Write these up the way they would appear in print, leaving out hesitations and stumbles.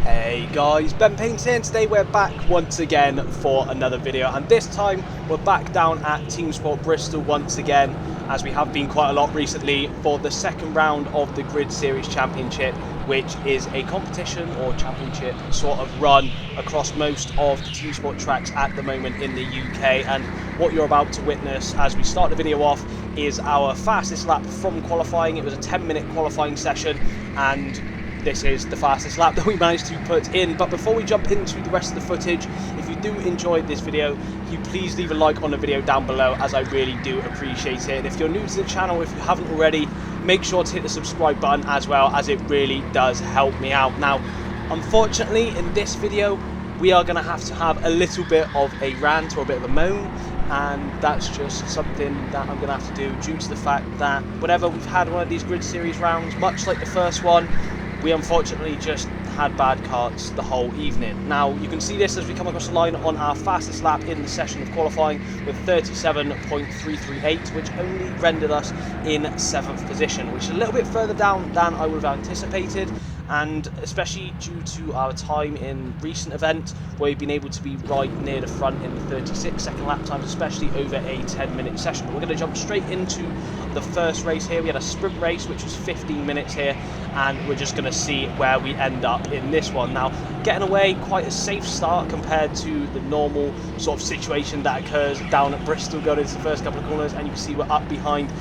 Hey guys, benpaines here, and today we're back once again for another video, and this time we're back down at Teamsport Bristol once again, as we have been quite a lot recently, for the second round of the Grid Series Championship, which is a competition or championship sort of run across most of the Teamsport tracks at the moment in the UK. And what you're about to witness as we start the video off is our fastest lap from qualifying. It was a 10-minute qualifying session, and this is the fastest lap that we managed to put in. But before we jump into the rest of the footage, if you do enjoy this video, you please leave a like on the video down below, as I really do appreciate it. And if you're new to the channel, if you haven't already, make sure to hit the subscribe button as well, as it really does help me out. Now, unfortunately, in this video, we are going to have a little bit of a rant or a bit of a moan, and that's just something that I'm going to have to do due to the fact that whenever we've had one of these Grid Series rounds, much like the first one, we unfortunately just had bad karts the whole evening. Now, you can see this as we come across the line on our fastest lap in the session of qualifying with 37.338, which only rendered us in 7th position, which is a little bit further down than I would have anticipated, and especially due to our time in recent events where we've been able to be right near the front in the 36-second lap times, especially over a 10-minute session. But we're going to jump straight into the first race here. We had a sprint race which was 15 minutes here, and we're just going to see where we end up in this one. Now, getting away, quite a safe start compared to the normal sort of situation that occurs down at Bristol going into the first couple of corners, and you can see we're up behind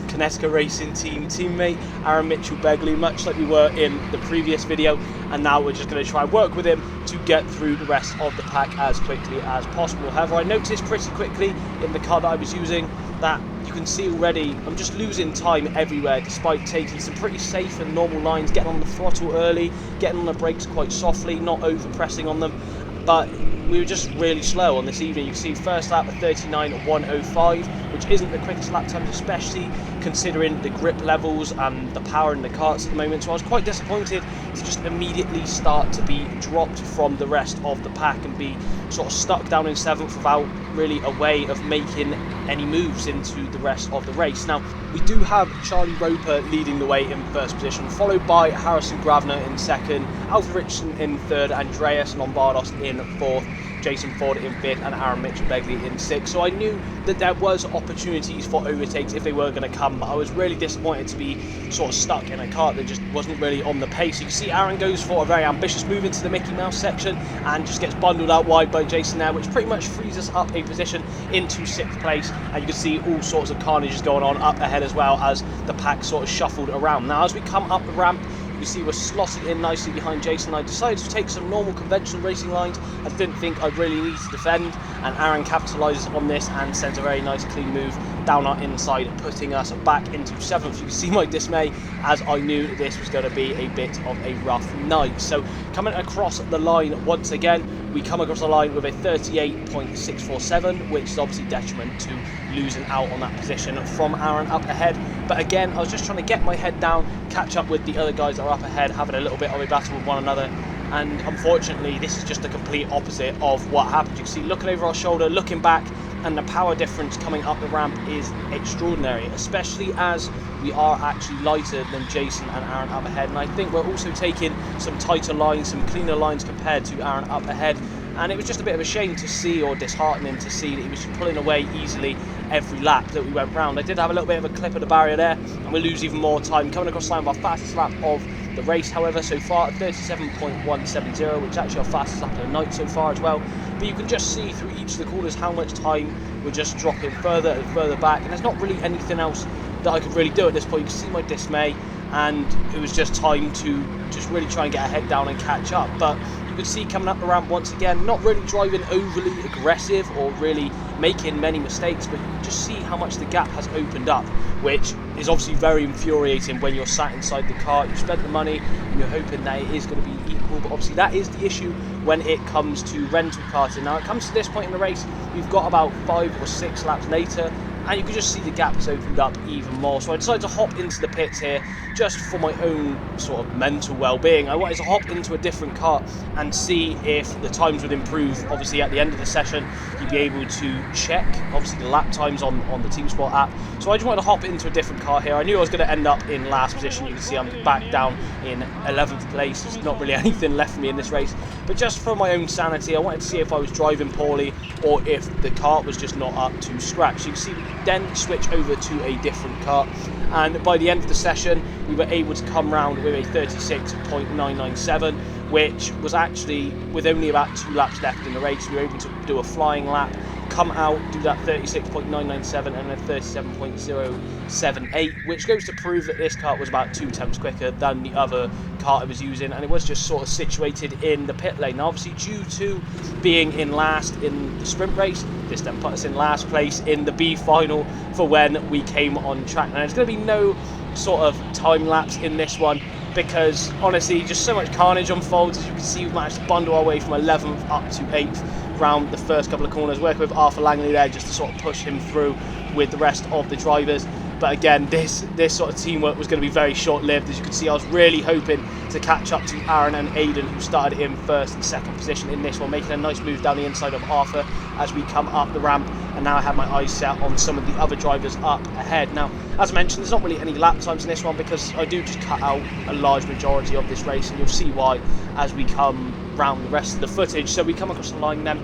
Connecticut Racing Team teammate Aaron Mitchell-Begley, much like we were in the previous video, and now we're just going to try and work with him to get through the rest of the pack as quickly as possible. However, I noticed pretty quickly in the car that I was using that you can see already I'm just losing time everywhere, despite taking some pretty safe and normal lines, getting on the throttle early, getting on the brakes quite softly, not over pressing on them. But we were just really slow on this evening. You can see first lap at 39.105, which isn't the quickest lap times, especially considering the grip levels and the power in the karts at the moment. So I was quite disappointed to just immediately start to be dropped from the rest of the pack and be sort of stuck down in 7th without really a way of making any moves into the rest of the race. Now, we do have Charlie Roper leading the way in first position, followed by Harrison Gravner in second, Alfred Richardson in third, Andreas Lombardos in fourth, Jason Ford in fifth, and Aaron Mitchell-Begley in sixth. So I knew that there was opportunities for overtakes if they were going to come, but I was really disappointed to be sort of stuck in a kart that just wasn't really on the pace. You can see Aaron goes for a very ambitious move into the Mickey Mouse section and just gets bundled out wide by Jason there, which pretty much frees us up a position into 6th place, and you can see all sorts of carnages going on up ahead as well as the pack sort of shuffled around. Now, as we come up the ramp, you see we're slotted in nicely behind Jason. I decided to take some normal conventional racing lines. I didn't think I really needed to defend, and Aaron capitalises on this and sends a very nice clean move down our inside, putting us back into 7th. You can see my dismay, as I knew this was going to be a bit of a rough night. So coming across the line once again, we come across the line with a 38.647, which is obviously detriment to losing out on that position from Aaron up ahead. But again, I was just trying to get my head down, catch up with the other guys that are up ahead, having a little bit of a battle with one another. And unfortunately, this is just the complete opposite of what happened. You can see looking over our shoulder, looking back, and the power difference coming up the ramp is extraordinary, especially as we are actually lighter than Jason and Aaron up ahead. And I think we're also taking some tighter lines, some cleaner lines compared to Aaron up ahead. And it was just a bit of a shame to see, or disheartening to see, that he was pulling away easily every lap that we went round. I did have a little bit of a clip of the barrier there, and we lose even more time coming across the line with our fastest lap of the race, however, so far at 37.170, which is actually our fastest lap of the night so far as well. But you can just see through each of the corners how much time we're just dropping further and further back, and there's not really anything else that I could really do at this point. You can see my dismay, and it was just time to just really try and get our head down and catch up. But you can see coming up the ramp once again, not really driving overly aggressive or really making many mistakes, but you can just see how much the gap has opened up, which is obviously very infuriating when you're sat inside the car, you've spent the money, and you're hoping that it is going to be equal. But obviously that is the issue when it comes to rental karting. Now, it comes to this point in the race, we've got about 5 or 6 laps later, and you could just see the gap has opened up even more. So I decided to hop into the pits here just for my own sort of mental well-being. I wanted to hop into a different kart and see if the times would improve. Obviously at the end of the session you'd be able to check obviously the lap times on the Teamsport app. So I just wanted to hop into a different kart here. I knew I was going to end up in last position. You can see I'm back down in 11th place. There's not really anything left for me in this race, but just for my own sanity I wanted to see if I was driving poorly or if the kart was just not up to scratch. You can see we then switch over to a different kart, and by the end of the session we were able to come round with a 36.997, which was actually, with only about 2 laps left in the race, we were able to do a flying lap, come out, do that 36.997 and a 37.078, which goes to prove that this kart was about 2 tenths quicker than the other kart I was using, and it was just sort of situated in the pit lane. Now obviously due to being in last in the sprint race, this then put us in last place in the B final for when we came on track. Now there's going to be no sort of time lapse in this one, because honestly just so much carnage unfolds. As you can see, we've managed to bundle our way from 11th up to 8th round the first couple of corners, working with Arthur Langley there just to sort of push him through with the rest of the drivers. But again, this sort of teamwork was going to be very short-lived. As you can see, I was really hoping to catch up to Aaron and Aidan, who started in first and second position in this one, making a nice move down the inside of Arthur as we come up the ramp. And now I have my eyes set on some of the other drivers up ahead. Now, as I mentioned, there's not really any lap times in this one because I do just cut out a large majority of this race, and you'll see why as we come round the rest of the footage. So we come across the line then,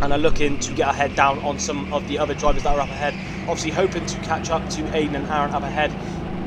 and are looking to get our head down on some of the other drivers that are up ahead. Obviously hoping to catch up to Aidan and Aaron up ahead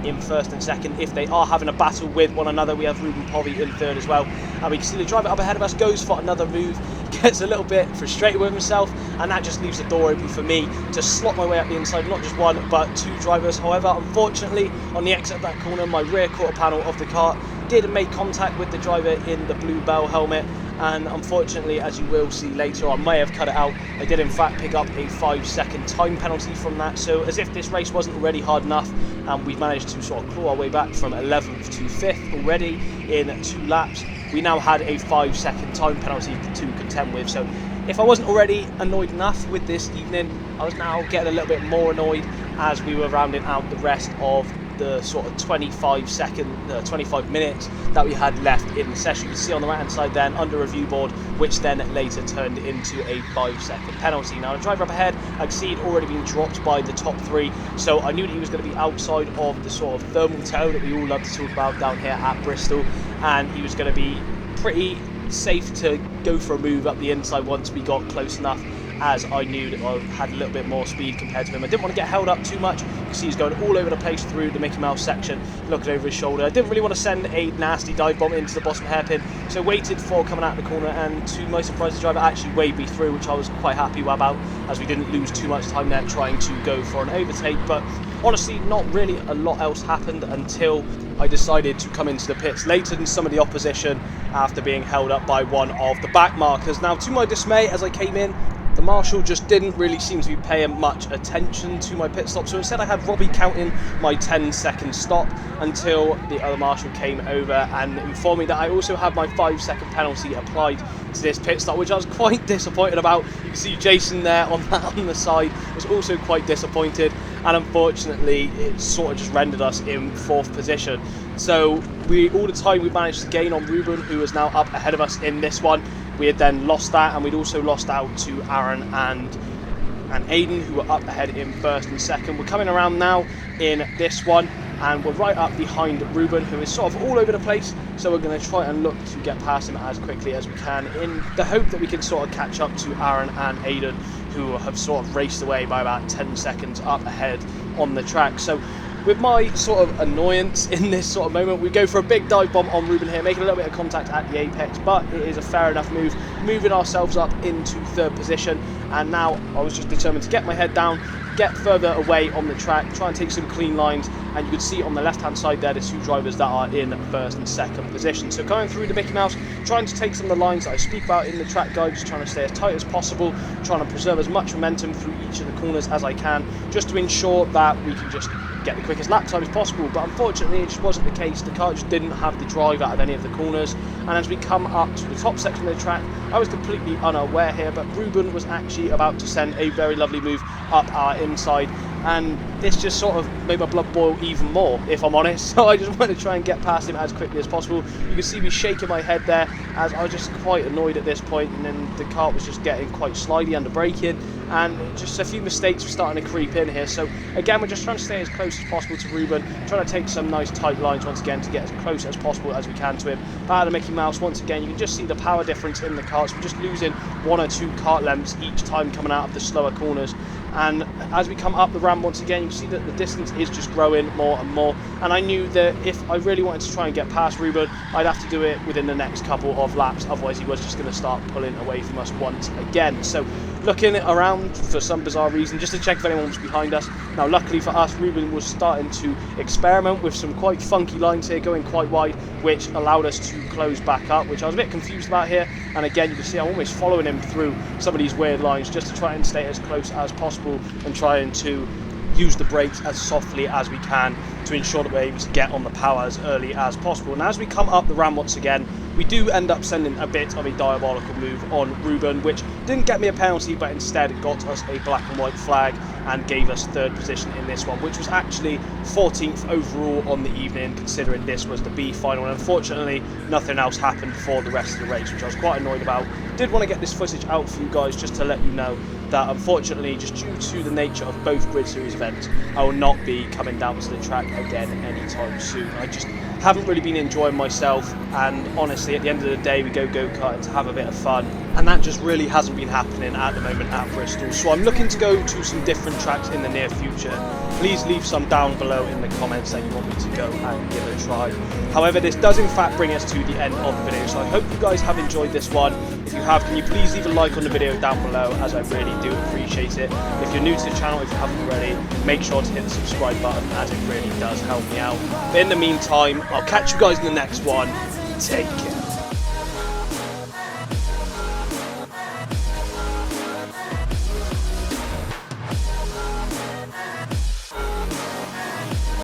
in first and second if they are having a battle with one another. We have Ruben Povey in third as well, and we can see the driver up ahead of us goes for another move, gets a little bit frustrated with himself, and that just leaves the door open for me to slot my way up the inside, not just one but 2 drivers. However, unfortunately on the exit of that corner, my rear quarter panel of the kart did make contact with the driver in the blue bell helmet, and unfortunately, as you will see later, I may have cut it out. I did in fact pick up a 5-second time penalty from that. So as if this race wasn't already hard enough, and we've managed to sort of claw our way back from 11th to 5th already in 2 laps, we now had a 5-second time penalty to contend with. So if I wasn't already annoyed enough with this evening, I was now getting a little bit more annoyed as we were rounding out the rest of the sort of 25 minutes that we had left in the session. You can see on the right hand side then under review board, which then later turned into a 5-second penalty. Now the driver up ahead, I could see he'd already been dropped by the top 3, so I knew that he was going to be outside of the sort of thermal tow that we all love to talk about down here at Bristol, and he was going to be pretty safe to go for a move up the inside once we got close enough, as I knew that I had a little bit more speed compared to him. I didn't want to get held up too much. You can see he's going all over the place through the Mickey Mouse section, looking over his shoulder. I didn't really want to send a nasty dive bomb into the bottom hairpin, so waited for coming out of the corner, and to my surprise the driver actually waved me through, which I was quite happy about, as we didn't lose too much time there trying to go for an overtake. But honestly, not really a lot else happened until I decided to come into the pits later than some of the opposition after being held up by one of the back markers. Now, to my dismay, as I came in, the marshal just didn't really seem to be paying much attention to my pit stop, so instead I had Robbie counting my 10-second stop until the other marshal came over and informed me that I also had my 5-second penalty applied to this pit stop, which I was quite disappointed about. You can see Jason there on the side was also quite disappointed, and unfortunately it sort of just rendered us in 4th position. So all the time we managed to gain on Ruben, who is now up ahead of us in this one. We had then lost that, and we'd also lost out to Aaron and Aidan, who were up ahead in first and second. We're coming around now in this one, and we're right up behind Ruben, who is sort of all over the place, so we're going to try and look to get past him as quickly as we can, in the hope that we can sort of catch up to Aaron and Aidan, who have sort of raced away by about 10 seconds up ahead on the track. So with my sort of annoyance in this sort of moment, we go for a big dive bomb on Ruben here, making a little bit of contact at the apex, but it is a fair enough move, moving ourselves up into 3rd position. And now I was just determined to get my head down, get further away on the track, try and take some clean lines, and you can see on the left hand side there the 2 drivers that are in 1st and 2nd position. So going through the Mickey Mouse, trying to take some of the lines that I speak about in the track guide, just trying to stay as tight as possible, trying to preserve as much momentum through each of the corners as I can, just to ensure that we can just get the quickest lap time as possible. But unfortunately it just wasn't the case. The car just didn't have the drive out of any of the corners, and as we come up to the top section of the track, I was completely unaware here, but Ruben was actually about to send a very lovely move up our inside, and this just sort of made my blood boil even more, if I'm honest. So I just wanted to try and get past him as quickly as possible. You can see me shaking my head there, as I was just quite annoyed at this point, and then the kart was just getting quite slidey under braking, and just a few mistakes were starting to creep in here. So again, we're just trying to stay as close as possible to Ruben, trying to take some nice tight lines once again to get as close as possible as we can to him. Out of Mickey Mouse, once again, you can just see the power difference in the karts. We're just losing 1 or 2 kart lengths each time coming out of the slower corners. And as we come up the ramp once again, you can see that the distance is just growing more and more. And I knew that if I really wanted to try and get past Ruben, I'd have to do it within the next couple of laps. Otherwise, he was just going to start pulling away from us once again. So looking around for some bizarre reason, just to check if anyone was behind us. Now, luckily for us, Ruben was starting to experiment with some quite funky lines here, going quite wide, which allowed us to close back up, which I was a bit confused about here. And again, you can see I'm almost following him through some of these weird lines just to try and stay as close as possible and trying to use the brakes as softly as we can to ensure that we're able to get on the power as early as possible. And as we come up the ramp once again, we do end up sending a bit of a diabolical move on Ruben, which didn't get me a penalty, but instead got us a black and white flag and gave us 3rd position in this one, which was actually 14th overall on the evening, considering this was the B final. And unfortunately, nothing else happened for the rest of the race, which I was quite annoyed about. Did want to get this footage out for you guys just to let you know that unfortunately, just due to the nature of both Grid Series events, I will not be coming down to the track again anytime soon. I just haven't really been enjoying myself, and honestly, at the end of the day, we go go-karting to have a bit of fun, and that just really hasn't been happening at the moment at Bristol. So I'm looking to go to some different tracks in the near future. Please leave some down below in the comments that you want me to go and give it a try. However, this does in fact bring us to the end of the video, so I hope you guys have enjoyed this one. If you have, can you please leave a like on the video down below, as I really do appreciate it. If you're new to the channel, if you haven't already, make sure to hit the subscribe button, as it really does help me out. But in the meantime, I'll catch you guys in the next one. Take care.